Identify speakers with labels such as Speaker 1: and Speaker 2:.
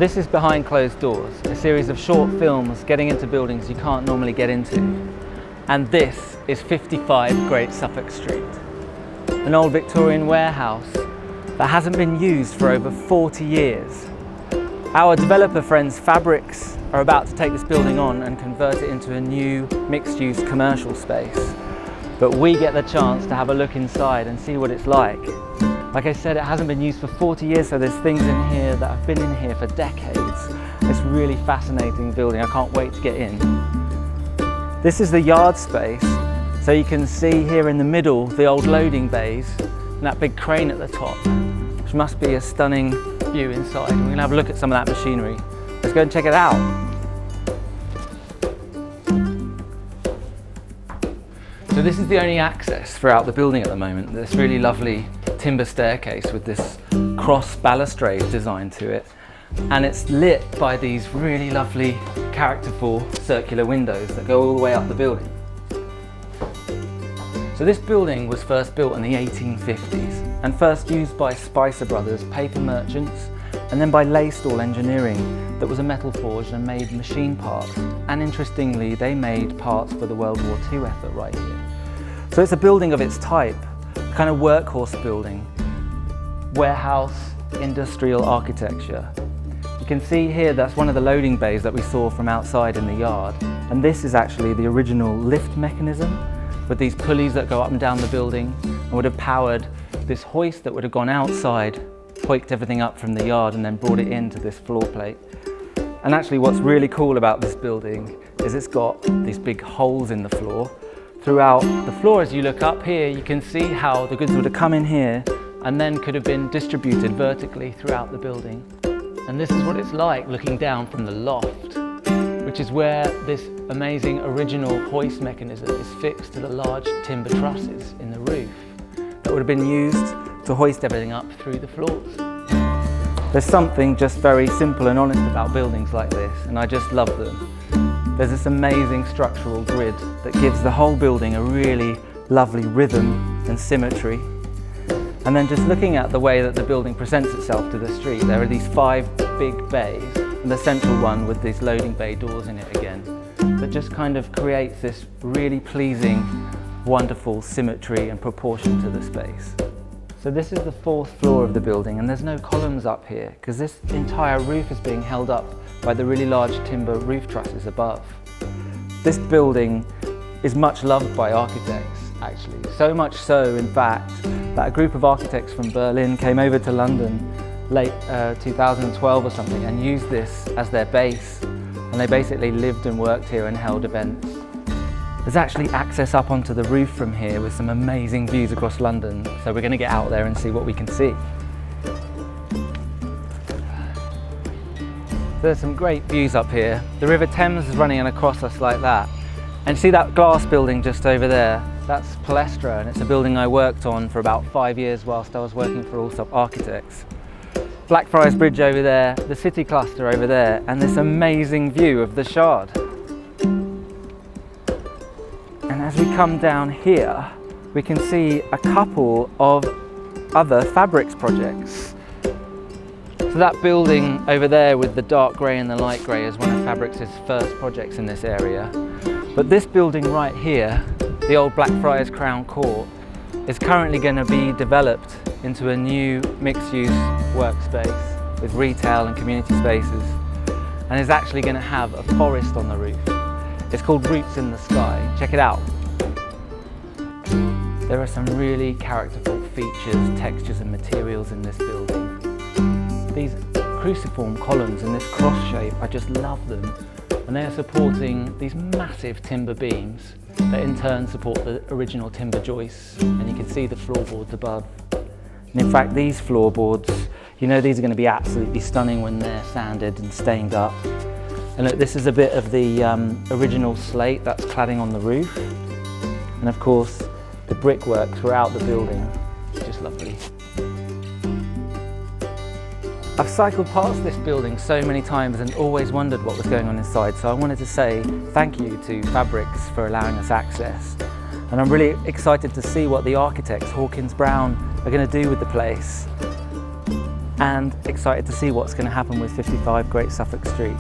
Speaker 1: This is Behind Closed Doors, a series of short films getting into buildings you can't normally get into. And this is 55 Great Suffolk Street, an old Victorian warehouse that hasn't been used for over 40 years. Our developer friends Fabrix are about to take this building on and convert it into a new mixed-use commercial space. But we get the chance to have a look inside and see what it's like. Like I said, it hasn't been used for 40 years, so there's things in here that have been in here for decades. It's a really fascinating building. I can't wait to get in. This is the yard space, so you can see here in the middle the old loading bays and that big crane at the top, which must be a stunning view inside. We're going to have a look at some of that machinery. Let's go and check it out. So this is the only access throughout the building at the moment. This really lovely timber staircase with this cross balustrade design to it. And it's lit by these really lovely characterful circular windows that go all the way up the building. So this building was first built in the 1850s and first used by Spicer Brothers, paper merchants, and then by Laystall Engineering, that was a metal forge and made machine parts. And interestingly, they made parts for the World War II effort right here. So it's a building of its type, a kind of workhorse building, warehouse, industrial architecture. You can see here that's one of the loading bays that we saw from outside in the yard. And this is actually the original lift mechanism with these pulleys that go up and down the building and would have powered this hoist that would have gone outside, hoiked everything up from the yard and then brought it into this floor plate. And actually what's really cool about this building is it's got these big holes in the floor. Throughout the floor, as you look up here, you can see how the goods would have come in here and then could have been distributed vertically throughout the building. And this is what it's like looking down from the loft, which is where this amazing original hoist mechanism is fixed to the large timber trusses in the roof that would have been used to hoist everything up through the floors. There's something just very simple and honest about buildings like this, and I just love them. There's this amazing structural grid that gives the whole building a really lovely rhythm and symmetry. And then just looking at the way that the building presents itself to the street, there are these 5 big bays, and the central one with these loading bay doors in it again, that just kind of creates this really pleasing, wonderful symmetry and proportion to the space. So this is the 4th floor of the building, and there's no columns up here because this entire roof is being held up by the really large timber roof trusses above. This building is much loved by architects, actually. So much so, in fact, that a group of architects from Berlin came over to London late 2012 or something and used this as their base. And they basically lived and worked here and held events. There's actually access up onto the roof from here with some amazing views across London. So we're going to get out there and see what we can see. There's some great views up here. The River Thames is running across us like that. And see that glass building just over there? That's Palestra, and it's a building I worked on for about 5 years whilst I was working for Allsop Architects. Blackfriars Bridge over there, the city cluster over there, and this amazing view of the Shard. And as we come down here, we can see a couple of other Fabrix projects. So that building over there with the dark grey and the light grey is one of Fabrix's first projects in this area. But this building right here, the old Blackfriars Crown Court, is currently going to be developed into a new mixed-use workspace with retail and community spaces, and is actually going to have a forest on the roof. It's called Roots in the Sky. Check it out. There are some really characterful features, textures and materials in this building. These cruciform columns in this cross shape, I just love them. And they are supporting these massive timber beams that in turn support the original timber joists. And you can see the floorboards above. And in fact, these floorboards, you know, these are going to be absolutely stunning when they're sanded and stained up. And look, this is a bit of the original slate that's cladding on the roof. And of course, the brickwork throughout the building is just lovely. I've cycled past this building so many times and always wondered what was going on inside, so I wanted to say thank you to Fabrix for allowing us access. And I'm really excited to see what the architects, Hawkins Brown, are going to do with the place. and excited to see what's going to happen with 55 Great Suffolk Street.